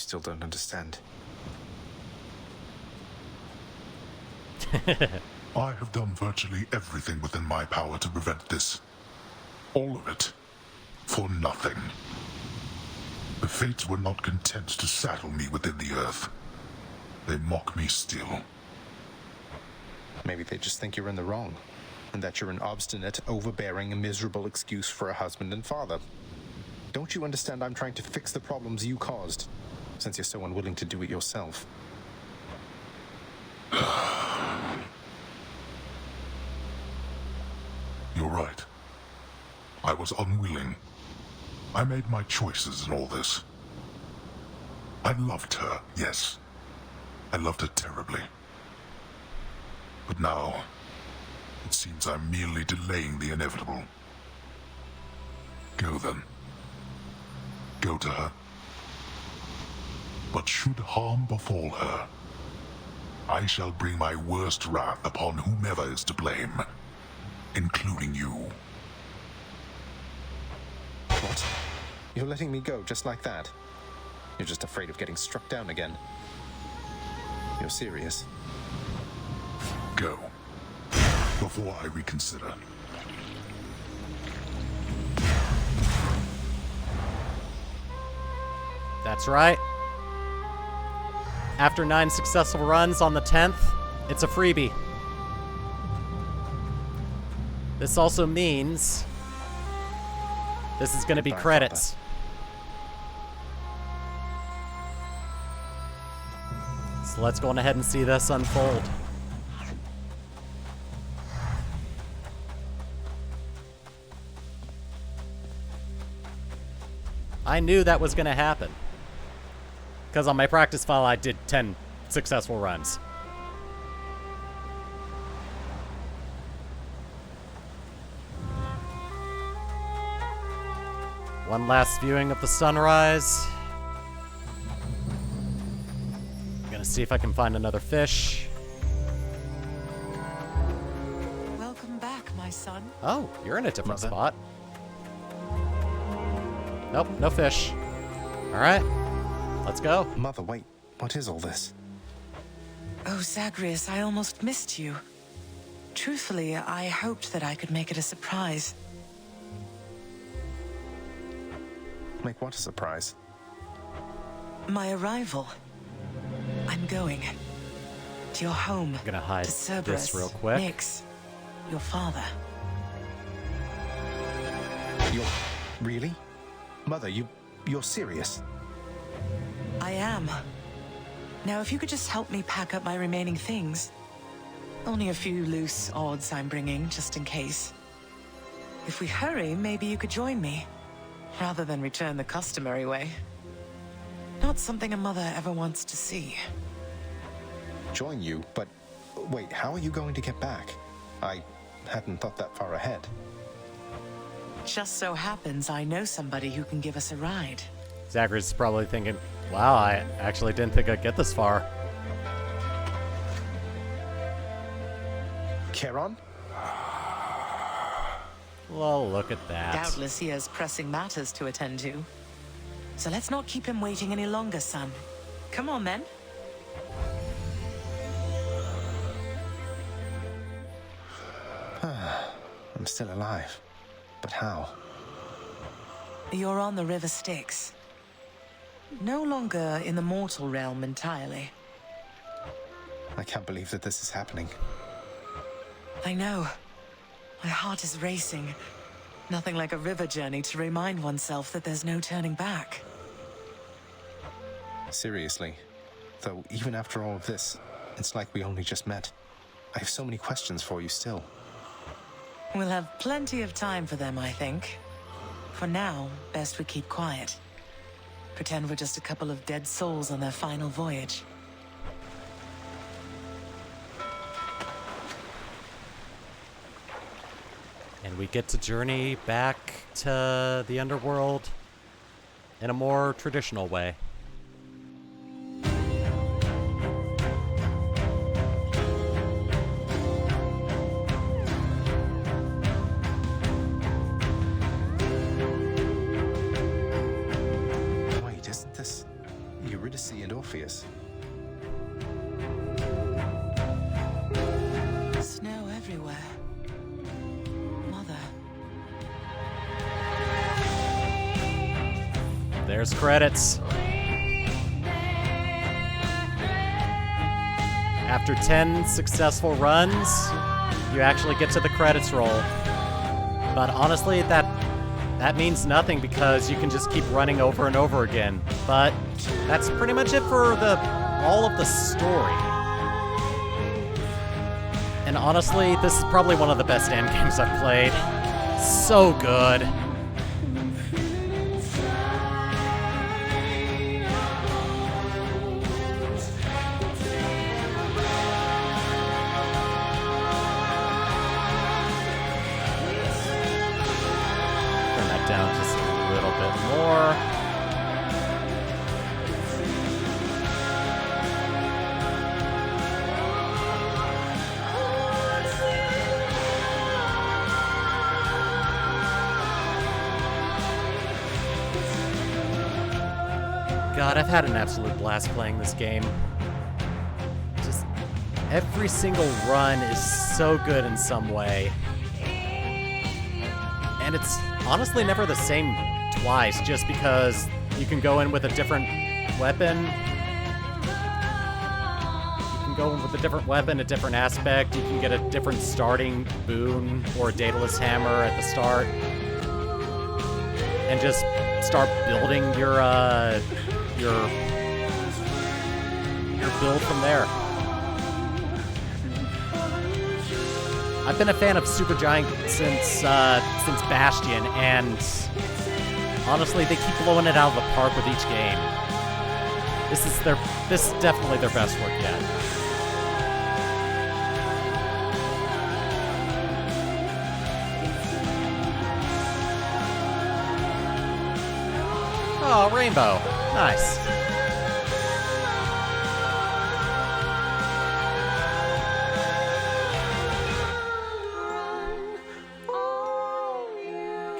still don't understand. I have done virtually everything within my power to prevent this. All of it. For nothing. The Fates were not content to saddle me within the earth. They mock me still. Maybe they just think you're in the wrong, and that you're an obstinate, overbearing, and miserable excuse for a husband and father. Don't you understand I'm trying to fix the problems you caused, since you're so unwilling to do it yourself? You're right. I was unwilling. I made my choices in all this. I loved her, yes. I loved her terribly. But now, it seems I'm merely delaying the inevitable. Go then. Go to her. But should harm befall her, I shall bring my worst wrath upon whomever is to blame, including you. What? You're letting me go just like that? You're just afraid of getting struck down again. You're serious? Go. Before I reconsider. That's right. After 9 successful runs on the 10th, it's a freebie. This also means this is going to be credits. So let's go on ahead and see this unfold. I knew that was going to happen. Because on my practice file, I did 10 successful runs. One last viewing of the sunrise. I'm gonna see if I can find another fish. Welcome back, my son. Oh, you're in a different Mother. spot. Nope, no fish. All right, let's go. Mother, wait. What is all this? Oh, Zagreus, I almost missed you. Truthfully, I hoped that I could make it a surprise. Make what a surprise? My arrival. I'm going to your home. I'm gonna hide to Cerberus, this real quick. Nyx, your father. You're... really? Mother, you're serious? I am. Now, if you could just help me pack up my remaining things. Only a few loose odds I'm bringing, just in case. If we hurry, maybe you could join me, rather than return the customary way. Not something a mother ever wants to see. Join you? But wait, how are you going to get back? I hadn't thought that far ahead. Just so happens I know somebody who can give us a ride. Zagreus is probably thinking, wow, I actually didn't think I'd get this far. Charon? Well, look at that. Doubtless he has pressing matters to attend to. So let's not keep him waiting any longer, son. Come on, then. I'm still alive. But how? You're on the River Styx. No longer in the mortal realm entirely. I can't believe that this is happening. I know. My heart is racing. Nothing like a river journey to remind oneself that there's no turning back. Seriously. Though, even after all of this, it's like we only just met. I have so many questions for you still. We'll have plenty of time for them, I think. For now, best we keep quiet. Pretend we're just a couple of dead souls on their final voyage. And we get to journey back to the underworld in a more traditional way. There's credits. After 10 successful runs, you actually get to the credits roll. But honestly, that means nothing because you can just keep running over and over again. But that's pretty much it for all of the story. And honestly, this is probably one of the best end games I've played. So good. Turn that down just a little bit more. God, I've had an absolute blast playing this game. Just every single run is so good in some way. And it's honestly never the same twice, just because you can go in with a different weapon. You can go in with a different weapon, a different aspect. You can get a different starting boon or a daedalus hammer at the start. And just start building your build from there. I've been a fan of Supergiant since Bastion, and honestly, they keep blowing it out of the park with each game. This is definitely their best work yet. Oh, rainbow. Nice.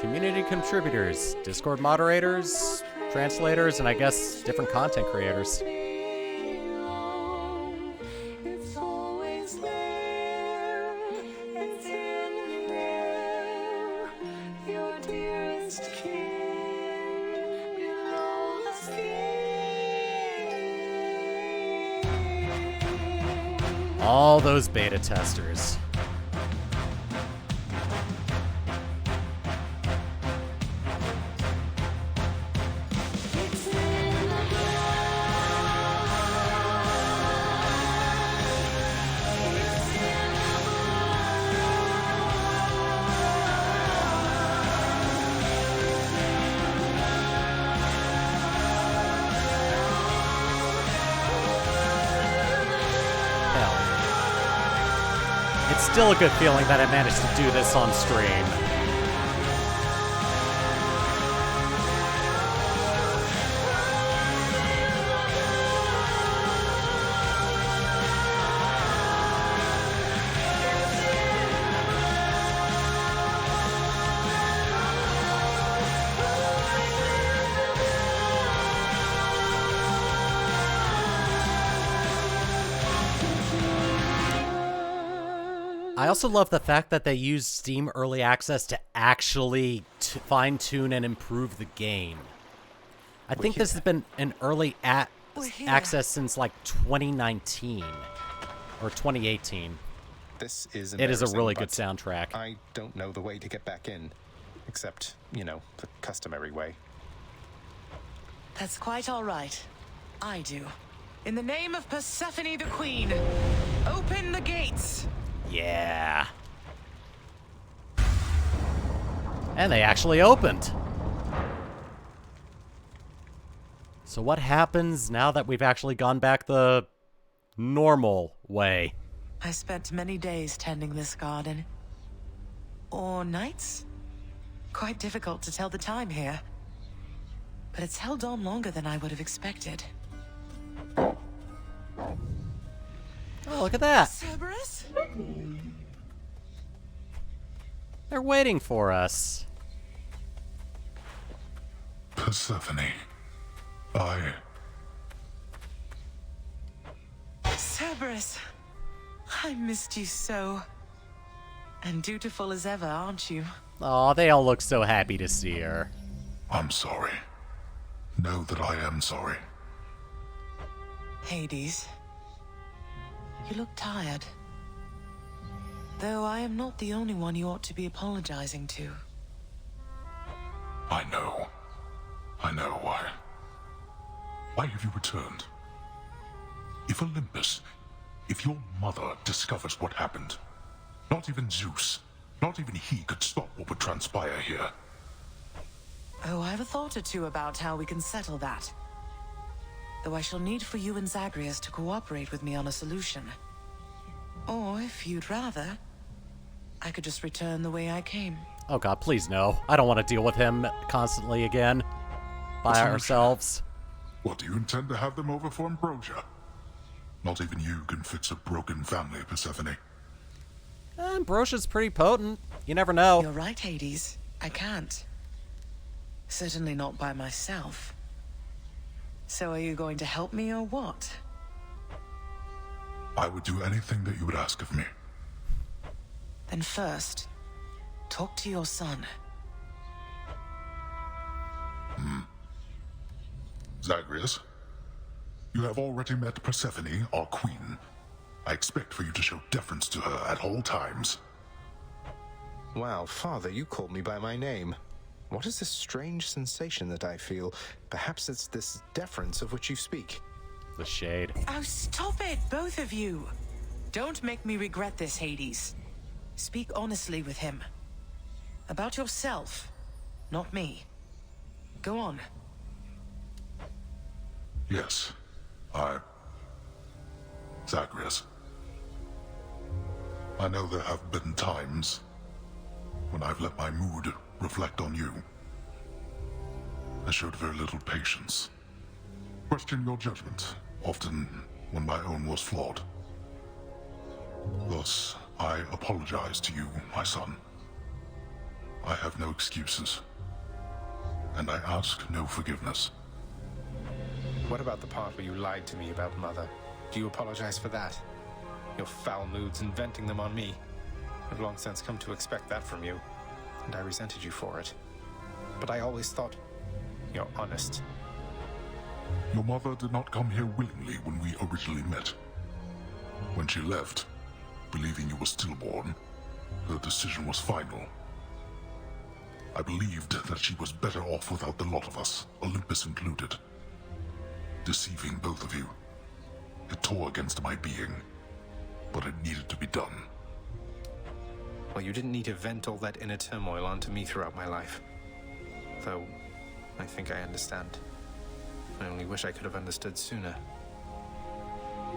Community contributors, Discord moderators, translators, and I guess different content creators. All those beta testers. It's still a good feeling that I managed to do this on stream. I also love the fact that they used Steam Early Access to actually fine-tune and improve the game. I think this has been an early access since like 2019 or 2018. This is It is a really embarrassing, good soundtrack. I don't know the way to get back in, except, you know, the customary way. That's quite all right. I do. In the name of Persephone the Queen, open the gates! Yeah. And they actually opened. So what happens now that we've actually gone back the normal way? I spent many days tending this garden. Or nights? Quite difficult to tell the time here. But it's held on longer than I would have expected. Oh, look at that. Cerberus? They're waiting for us. Persephone, Cerberus, I missed you so. And dutiful as ever, aren't you? Aw, they all look so happy to see her. I'm sorry. know that I am sorry. Hades, you look tired. Though I am not the only one you ought to be apologizing to. I know. Why? Why have you returned? If Olympus, if your mother discovers what happened, not even Zeus, not even he could stop what would transpire here. Oh, I have a thought or two about how we can settle that. Though I shall need for you and Zagreus to cooperate with me on a solution. Or, if you'd rather, I could just return the way I came. Oh god, please no. I don't want to deal with him constantly again. By ourselves. What, do you intend to have them over for ambrosia? Not even you can fix a broken family, Persephone. Ambrosia's pretty potent. You never know. You're right, Hades. I can't. Certainly not by myself. So are you going to help me or what? I would do anything that you would ask of me. Then first, talk to your son. Zagreus, you have already met Persephone, our queen. I expect for you to show deference to her at all times. Wow, Father, you called me by my name. What is this strange sensation that I feel? Perhaps it's this deference of which you speak. The shade. Oh, stop it, both of you! Don't make me regret this, Hades. Speak honestly with him. About yourself, not me. Go on. Yes, Zagreus. I know there have been times when I've let my mood reflect on you. I showed very little patience. Questioned your judgment, often when my own was flawed. Thus, I apologize to you, my son. I have no excuses, and I ask no forgiveness. What about the part where you lied to me about Mother? Do you apologize for that? Your foul moods and venting them on me. I've long since come to expect that from you, and I resented you for it. But I always thought you're honest. Your mother did not come here willingly when we originally met. When she left, believing you were stillborn, her decision was final. I believed that she was better off without the lot of us, Olympus included. Deceiving both of you. It tore against my being, but it needed to be done. Well, you didn't need to vent all that inner turmoil onto me throughout my life. Though, I think I understand. I only wish I could have understood sooner.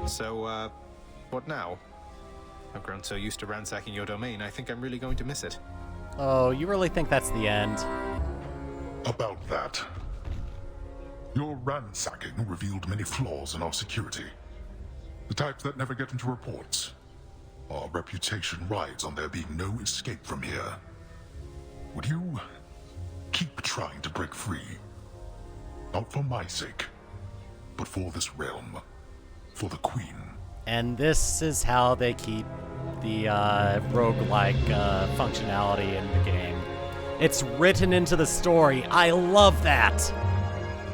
So, what now? I've grown so used to ransacking your domain, I think I'm really going to miss it. Oh, you really think that's the end? About that. Your ransacking revealed many flaws in our security. The types that never get into reports. Our reputation rides on there being no escape from here. Would you keep trying to break free? Not for my sake, but for this realm. For the Queen. And this is how they keep the roguelike functionality in the game. It's written into the story. I love that!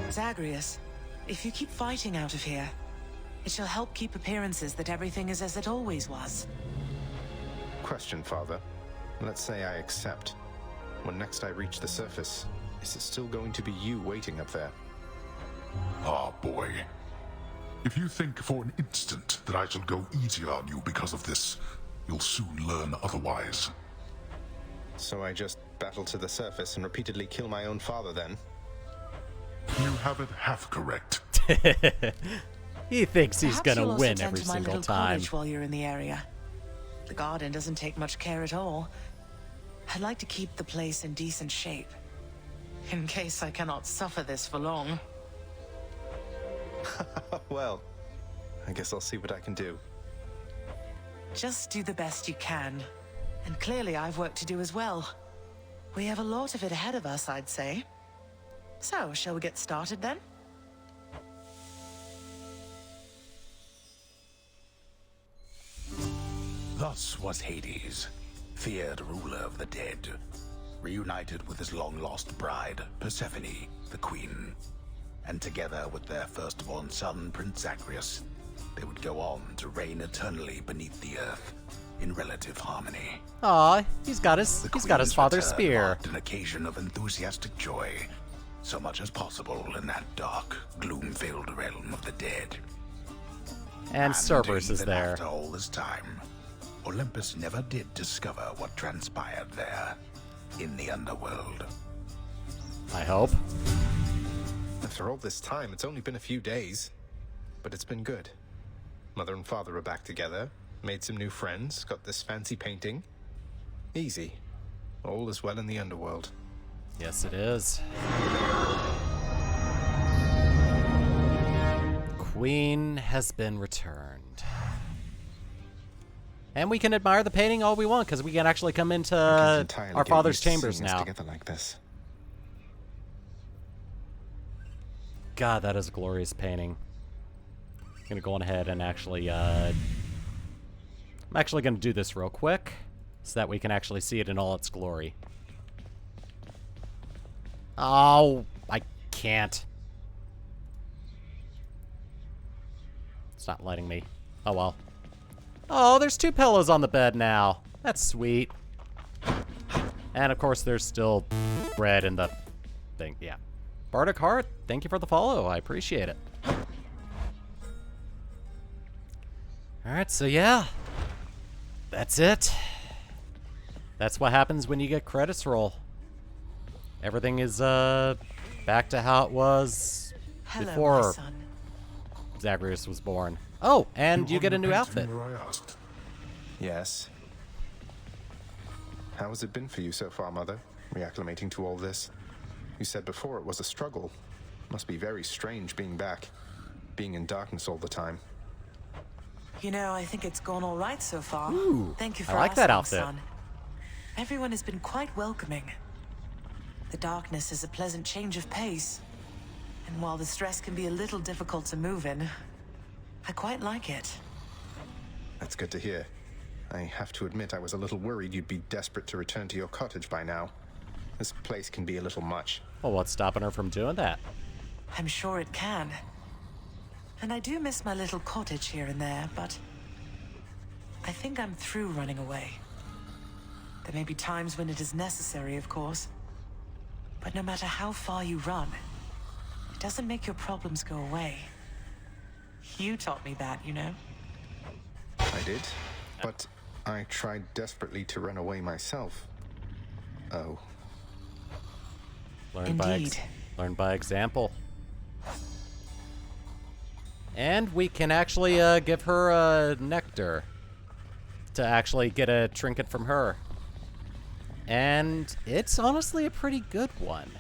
Zagreus, if you keep fighting out of here, it shall help keep appearances that everything is as it always was. Question, Father. Let's say I accept. When next I reach the surface, is it still going to be you waiting up there? Ah, boy. If you think for an instant that I shall go easier on you because of this, you'll soon learn otherwise. So I just battle to the surface and repeatedly kill my own father then? You have it half correct. He thinks he's Perhaps gonna you'll also win tend every to my single little time. cottage while you're in the area. The garden doesn't take much care at all. I'd like to keep the place in decent shape, in case I cannot suffer this for long. Well, I guess I'll see what I can do. Just do the best you can. And clearly I've work to do as well. We have a lot of it ahead of us, I'd say. So, shall we get started then? Thus was Hades, feared ruler of the dead, reunited with his long-lost bride, Persephone, the queen. and together with their firstborn son, Prince Zagreus, they would go on to reign eternally beneath the earth, in relative harmony. Aw, he's got his Queen's father's return spear. marked an occasion of enthusiastic joy, so much as possible in that dark, gloom-filled realm of the dead. And Cerberus is even there. After all this time, Olympus never did discover what transpired there, in the underworld. I hope. After all this time, it's only been a few days. But it's been good. Mother and father are back together, made some new friends, got this fancy painting. Easy. All is well in the underworld. Yes, it is. Queen has been returned. And we can admire the painting all we want, because we can actually come into our father's chambers now. Together like this. God, that is a glorious painting. I'm gonna go on ahead and actually, I'm actually gonna do this real quick, so that we can actually see it in all its glory. Oh, I can't. It's not letting me. Oh well. Oh, there's 2 pillows on the bed now. That's sweet. And of course, there's still bread in the thing. Yeah. Bardic Heart, thank you for the follow. I appreciate it. Alright, so yeah. That's it. That's what happens when you get credits roll. Everything is back to how it was Hello, my before son. Zagreus was born. Oh, and you get a new outfit. Where I asked. Yes. How has it been for you so far, Mother? Reacclimating to all this? You said before it was a struggle. Must be very strange being back. Being in darkness all the time. You know, I think it's gone all right so far. Ooh, Thank you I for like that asking, outfit. son. Everyone has been quite welcoming. The darkness is a pleasant change of pace. And while the stress can be a little difficult to move in, I quite like it. That's good to hear. I have to admit I was a little worried you'd be desperate to return to your cottage by now. This place can be a little much. Well, what's stopping her from doing that? I'm sure it can. And I do miss my little cottage here and there, but I think I'm through running away. There may be times when it is necessary, of course. But no matter how far you run, it doesn't make your problems go away. You taught me that, you know? I did, but I tried desperately to run away myself. Oh. Learn Indeed. learn by example. And we can actually give her a nectar to actually get a trinket from her. And it's honestly a pretty good one.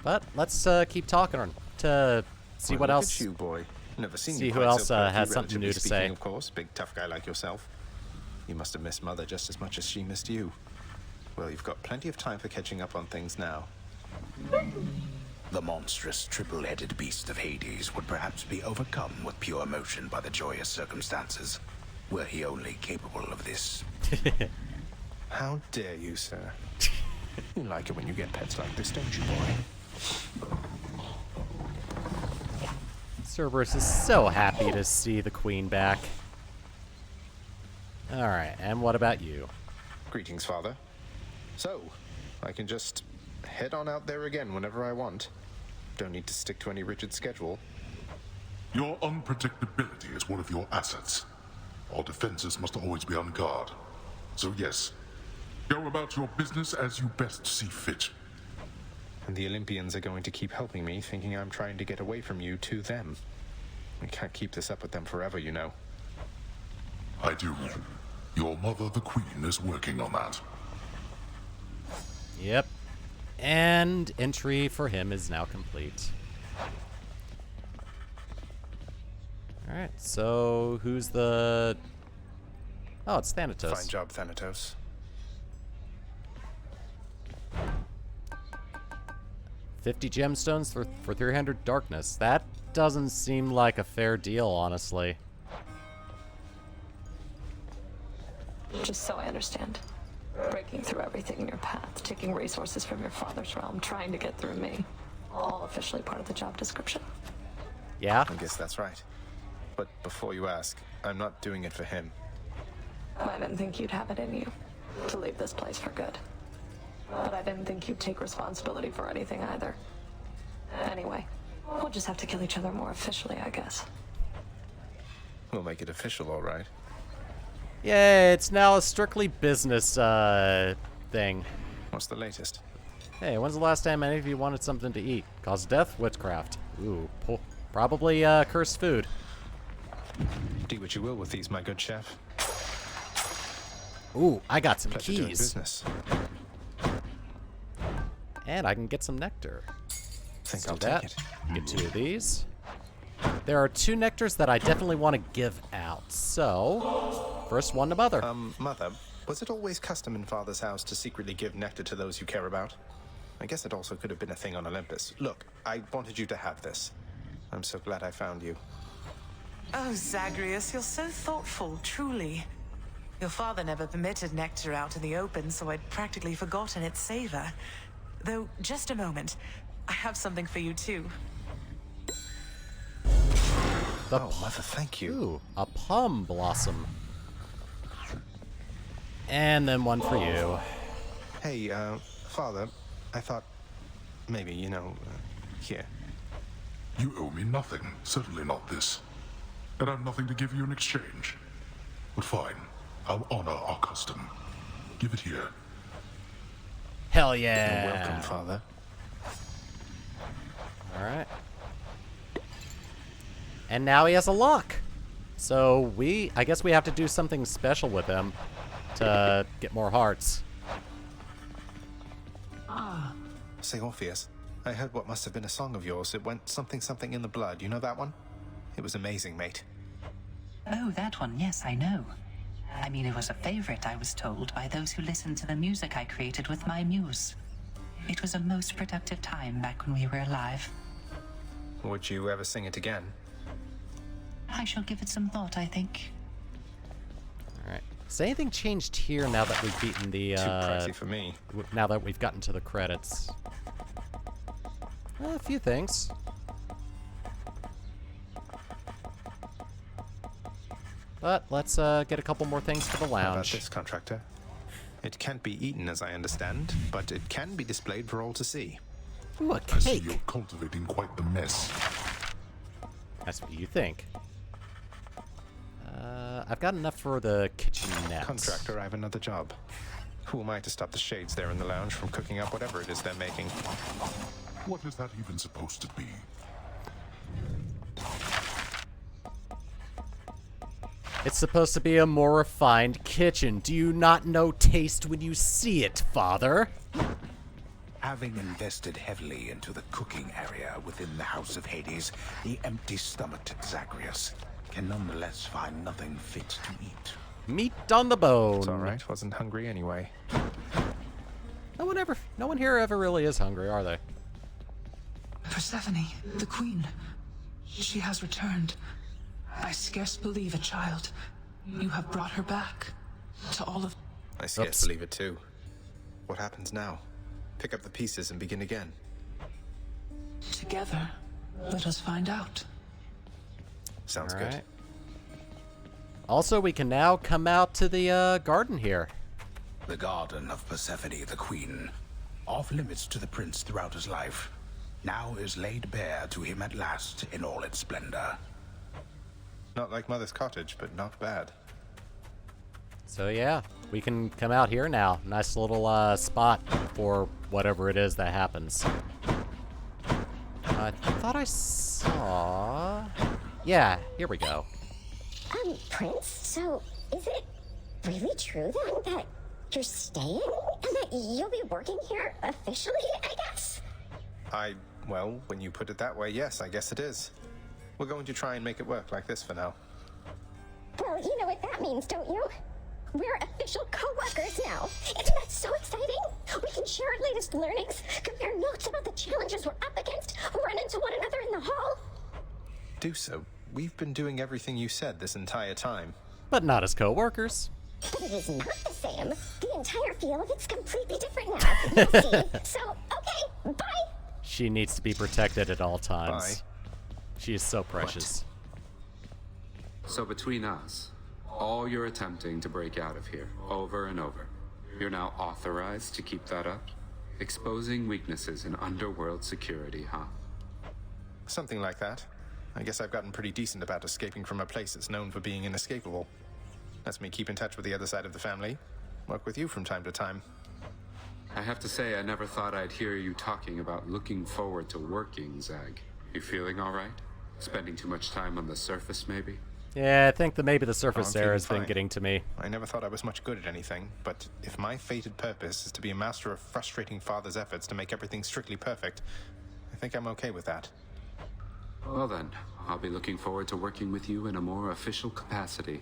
But let's keep talking to see Well, what look else. at you, boy. Never seen See you who quite else so perky, has something new to relatively say. speaking, of course, big tough guy like yourself. You must have missed Mother just as much as she missed you. Well, you've got plenty of time for catching up on things now. The monstrous triple-headed beast of Hades would perhaps be overcome with pure emotion by the joyous circumstances, were he only capable of this. How dare you, sir? You like it when you get pets like this, don't you, boy? Cerberus is so happy to see the queen back. Alright, and what about you? Greetings, Father. So, I can just head on out there again whenever I want. Don't need to stick to any rigid schedule. Your unpredictability is one of your assets. Our defenses must always be on guard. So yes, go about your business as you best see fit. And the Olympians are going to keep helping me, thinking I'm trying to get away from you to them. We can't keep this up with them forever, you know. I do. Your mother, the Queen, is working on that. Yep. And entry for him is now complete. Alright, so who's the... Oh, it's Thanatos. Fine job, Thanatos. 50 gemstones for 300 darkness. That doesn't seem like a fair deal, honestly. Just so I understand. Breaking through everything in your path, taking resources from your father's realm, trying to get through me. All officially part of the job description. Yeah? I guess that's right. But before you ask, I'm not doing it for him. I didn't think you'd have it in you to leave this place for good. But I didn't think you'd take responsibility for anything either. Anyway, we'll just have to kill each other more officially, I guess. We'll make it official, all right. Yay, it's now a strictly business, thing. What's the latest? Hey, when's the last time any of you wanted something to eat? Cause of death? Witchcraft. Ooh, probably, cursed food. Do what you will with these, my good chef. Ooh, I got some Pleasure doing keys. business. And I can get some nectar. Think Do I'll that. take it. Get 2 of these. There are 2 nectars that I definitely want to give out. So, first one to Mother. Mother, was it always custom in Father's house to secretly give nectar to those you care about? I guess it also could have been a thing on Olympus. Look, I wanted you to have this. I'm so glad I found you. Oh, Zagreus, you're so thoughtful, truly. Your father never permitted nectar out in the open, so I'd practically forgotten its savor. Though, just a moment. I have something for you, too. Oh, Mother, thank you. Ooh, a plum blossom. And then one for you. Hey, Father, I thought maybe, here. You owe me nothing, certainly not this. And I've nothing to give you in exchange. But fine, I'll honor our custom. Give it here. Hell You're yeah. welcome, Father. Alright. And now he has a lock. So I guess we have to do something special with him to get more hearts. Say, Orpheus, I heard what must have been a song of yours. It went something something in the blood. You know that one? It was amazing, mate. Oh, that one, yes, I know. I mean, it was a favorite, I was told, by those who listened to the music I created with my muse. It was a most productive time back when we were alive. Would you ever sing it again? I shall give it some thought, I think. Alright. Has anything changed here now that we've beaten the, Too pricey for me. now that we've gotten to the credits? A few things. But let's get a couple more things for the How about lounge. this, contractor? It can't be eaten, as I understand, but it can be displayed for all to see. Ooh, a I see cake. you're cultivating quite the mess. That's what you think. I've got enough for the kitchenette. Contractor, I have another job. Who am I to stop the shades there in the lounge from cooking up whatever it is they're making? What is that even supposed to be? It's supposed to be a more refined kitchen. Do you not know taste when you see it, Father? Having invested heavily into the cooking area within the House of Hades, the empty-stomached Zagreus can nonetheless find nothing fit to eat. Meat on the bone. It's all right. Wasn't hungry anyway. No one here ever really is hungry, are they? Persephone, the queen. She has returned. I scarce believe it, child. You have brought her back. To all of... I scarce Oops. believe it too. What happens now? Pick up the pieces and begin again. Together, let us find out. Sounds All good. right. Also, we can now come out to the garden here. The garden of Persephone the Queen, off limits to the prince throughout his life, now is laid bare to him at last in all its splendor. Not like Mother's cottage, but not bad. So yeah, we can come out here now. Nice little spot for whatever it is that happens. I thought I saw... Yeah, here we go. Prince, so is it really true then that you're staying and that you'll be working here officially, I guess? Well, when you put it that way, yes, I guess it is. We're going to try and make it work like this for now. Well, you know what that means, don't you? We're official co-workers now. Isn't that so exciting? We can share our latest learnings, compare notes about the challenges we're up against, run into one another in the hall. Do so. We've been doing everything you said this entire time. But not as co-workers. But it is not the same. The entire feel of it's completely different now. You'll see. So, okay, bye. She needs to be protected at all times. Bye. She is so precious. So between us, all you're attempting to break out of here, over and over, you're now authorized to keep that up? Exposing weaknesses in underworld security, huh? Something like that. I guess I've gotten pretty decent about escaping from a place that's known for being inescapable. Lets me keep in touch with the other side of the family. Work with you from time to time. I have to say, I never thought I'd hear you talking about looking forward to working, Zag. You feeling all right? Spending too much time on the surface, maybe? Yeah, I think that maybe the surface I'm air has feeling been fine. getting to me. I never thought I was much good at anything, but if my fated purpose is to be a master of frustrating father's efforts to make everything strictly perfect, I think I'm okay with that. Well then, I'll be looking forward to working with you in a more official capacity,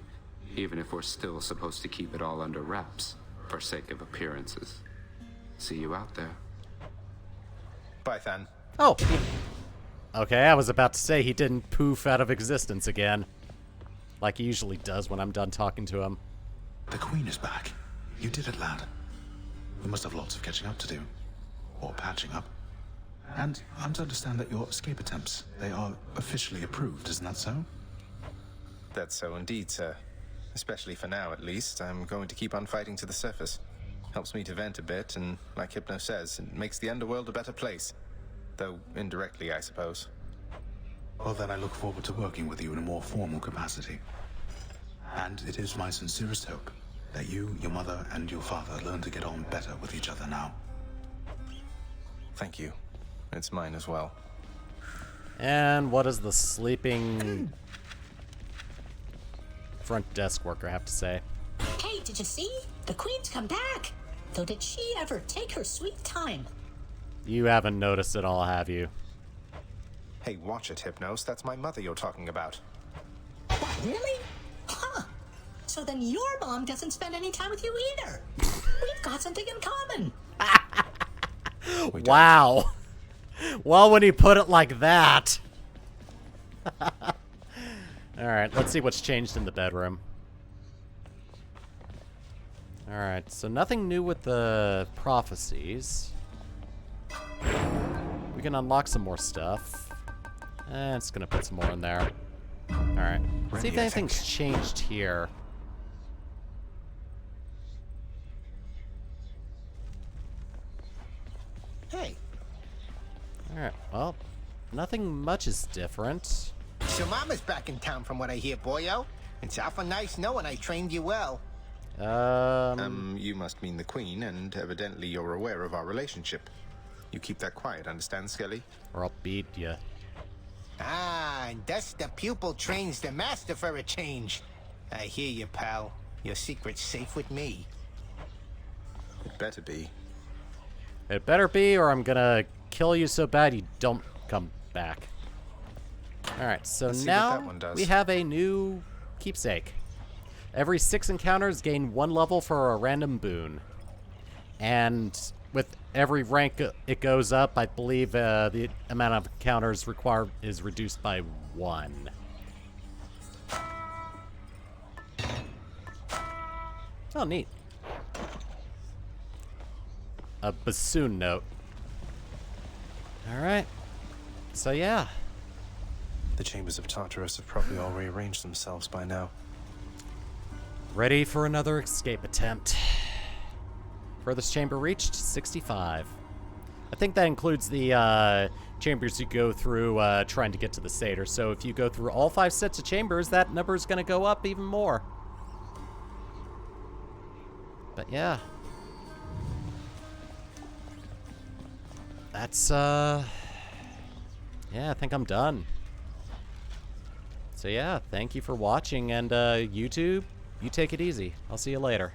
even if we're still supposed to keep it all under wraps, for sake of appearances. See you out there. Bye, Than. Oh! Okay, I was about to say he didn't poof out of existence again. Like he usually does when I'm done talking to him. The Queen is back. You did it, lad. You must have lots of catching up to do. Or patching up. And I'm to understand that your escape attempts, they are officially approved, isn't that so? That's so indeed, sir. Especially for now, at least. I'm going to keep on fighting to the surface. Helps me to vent a bit, and like Hypno says, it makes the underworld a better place. Though indirectly, I suppose. Well, then I look forward to working with you in a more formal capacity. And it is my sincerest hope that you, your mother, and your father learn to get on better with each other now. Thank you. It's mine as well. And what does the sleeping front desk worker have to say? Hey, did you see? The Queen's come back. Though did she ever take her sweet time? You haven't noticed at all, have you? Hey, watch it, Hypnos. That's my mother you're talking about. What, really? Huh. So then your mom doesn't spend any time with you either. We've got something in common. Wow. Well, when you put it like that. Alright, let's see what's changed in the bedroom. Alright, so nothing new with the prophecies. We can unlock some more stuff. And it's gonna put some more in there. Alright, see if anything's changed here. Hey. Alright, well, nothing much is different. So Mama's back in town from what I hear, boyo. It's awful nice knowing I trained you well. You must mean the Queen, and evidently you're aware of our relationship. You keep that quiet, understand, Skelly? Or I'll beat ya. Ah, and thus the pupil trains the master for a change. I hear you, pal. Your secret's safe with me. It better be. It better be, or I'm gonna kill you so bad you don't come back. Alright, so Let's see what that now one does. we have a new keepsake. Every 6 encounters gain 1 level for a random boon. And with every rank it goes up, I believe the amount of encounters required is reduced by 1. Oh, neat. A bassoon note. Alright. So yeah. The chambers of Tartarus have probably all rearranged themselves by now. Ready for another escape attempt. Furthest chamber reached, 65. I think that includes the chambers you go through trying to get to the Satyr. So if you go through all 5 sets of chambers, that number is going to go up even more. But yeah. That's, yeah, I think I'm done. So yeah, thank you for watching, and YouTube, you take it easy. I'll see you later.